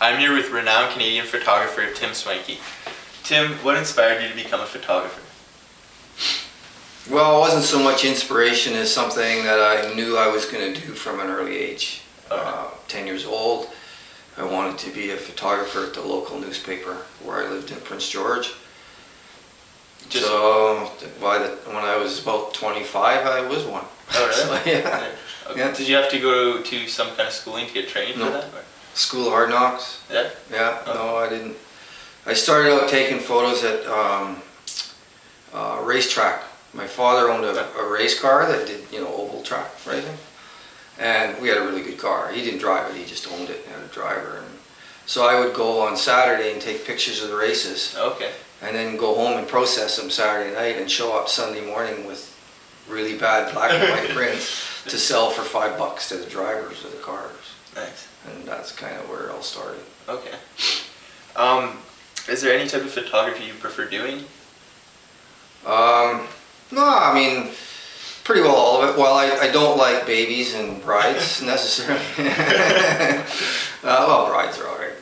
I'm here with renowned Canadian photographer Tim Swanky. Tim, what inspired you to become a photographer? Well, it wasn't so much inspiration as something that I knew I was going to do from an early age. 10 years old, I wanted to be a photographer at the local newspaper where I lived in Prince George. So when I was about 25, I was one. Oh, really? So, yeah. Okay. Yeah. Did you have to go to some kind of schooling to get trained for that? Or? School of Hard Knocks. Yeah? Yeah, Oh. no, I didn't. I started out taking photos at racetrack. My father owned a race car that did, oval track racing. And we had a really good car. He didn't drive it, he just owned it and had a driver. And so I would go on Saturday and take pictures of the races. Okay. And then go home and process them Saturday night and show up Sunday morning with really bad black and white prints to sell for $5 to the drivers of the cars. Nice. And that's kind of where it all started. Okay. Is there any type of photography you prefer doing? No, I mean, pretty well all of it. Well, I don't like babies and brides necessarily. Well, brides are alright,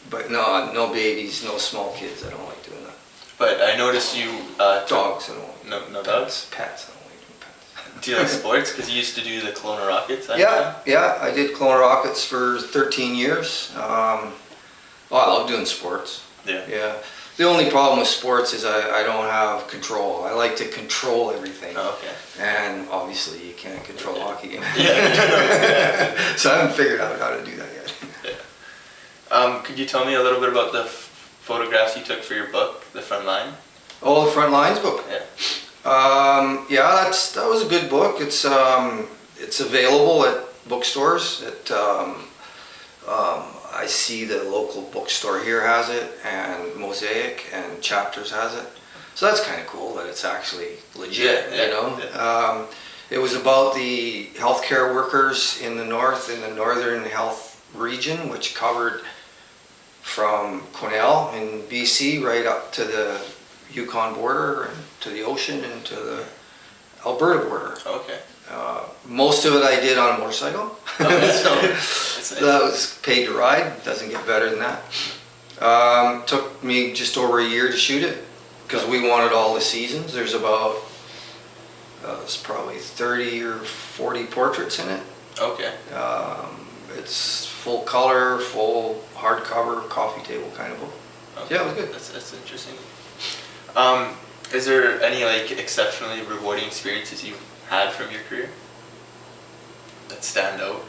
but no babies, no small kids. I don't like doing that. But I noticed you... Dogs, I don't like. No dogs? Pets, I don't like doing pets. Do you like sports? Because you used to do the Kelowna Rockets. Yeah, I did Kelowna Rockets for 13 years. I love doing sports. Yeah. The only problem with sports is I don't have control. I like to control everything. Oh, okay. And obviously you can't control a hockey game. Yeah. So I haven't figured out how to do that yet. Yeah. Could you tell me a little bit about the photographs you took for your book, The Front Line? Oh, the Front Lines book? Yeah. That was a good book. It's available at bookstores. I see the local bookstore here has it, and Mosaic and Chapters has it. So that's kind of cool that it's actually legit, Yeah. It was about the healthcare workers in the north, in the northern health region, which covered from Quesnel in BC right up to the Yukon border and to the ocean and to the Alberta border. Okay. Most of it I did on a motorcycle. So that was paid to ride. Doesn't get better than that. Took me just over a year to shoot it because we wanted all the seasons. There's about there's probably 30 or 40 portraits in it. Okay. It's full color, full hardcover, coffee table kind of book. Okay. Yeah, it was good. That's interesting. Is there any exceptionally rewarding experiences you had from your career that stand out?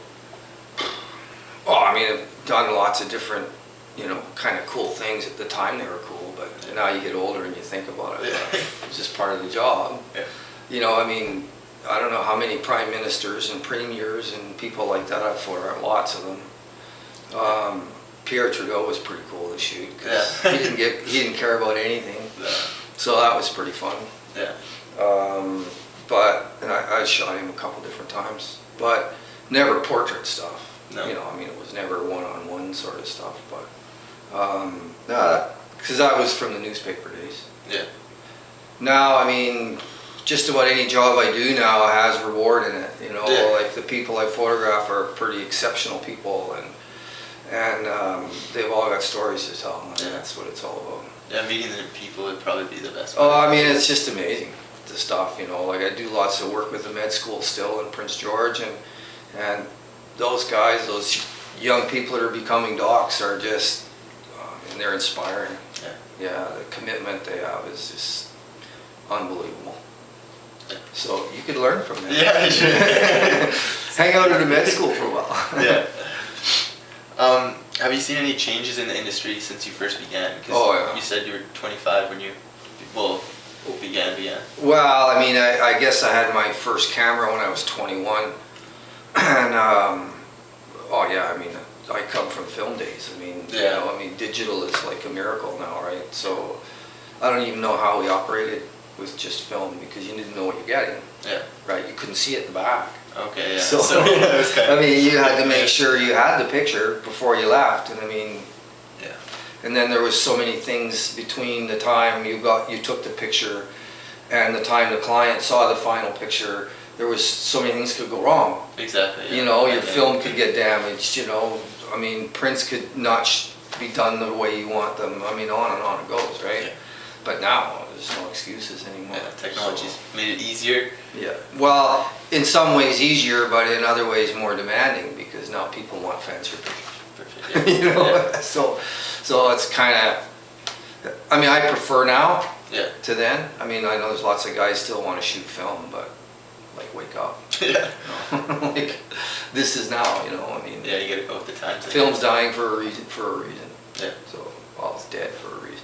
Oh, I mean, I've done lots of different, kind of cool things. At the time they were cool, but now you get older and you think about it. It's just part of the job. Yeah. I mean, I don't know how many prime ministers and premiers and people like that I've photographed, lots of them. Pierre Trudeau was pretty cool to shoot because he didn't care about anything. So that was pretty fun. Yeah. And I shot him a couple different times, but never portrait stuff. No. I mean, it was never one-on-one sort of stuff, but because that was from the newspaper days. Yeah. Now, I mean, just about any job I do now has reward in it. Yeah. Like the people I photograph are pretty exceptional people, and they've all got stories to tell. And that's what it's all about. Yeah, meeting the people would probably be the best. Oh, I mean, it's just amazing, the stuff, like I do lots of work with the med school still in Prince George, and those guys, those young people that are becoming docs are just, and they're inspiring. Yeah, the commitment they have is just unbelievable. Yeah. So you could learn from them. Yeah, Hang out at a med school for a while. Yeah. Have you seen any changes in the industry since you first began? Yeah. You said you were 25 when you, began. Well, I mean, I guess I had my first camera when I was 21. And, I mean, I come from film days. I mean, digital is like a miracle now, right? So I don't even know how we operated with just film because you didn't know what you're getting. Yeah. Right? You couldn't see it in the back. Okay, yeah. So it was kind of, I mean, you had to make sure you had the picture before you left, and I mean, yeah. And then there was so many things between the time you took the picture and the time the client saw the final picture. There was so many things could go wrong. Exactly. Yeah. Your film could get damaged. I mean, prints could not to be done the way you want them. I mean, on and on it goes, right? Yeah. But now, there's no excuses anymore. Yeah, technology's made it easier. Yeah, well, in some ways easier, but in other ways more demanding, because now people want fancier pictures. Perfect, yeah. You know, Yeah. so it's kind of, I mean, I prefer now Yeah. to then. I mean, I know there's lots of guys still want to shoot film, but like, wake up. Yeah. You know? Like, this is now, you know, I mean, Yeah, you gotta go with the times. film's dying for a reason, Yeah. So, well, it's dead for a reason.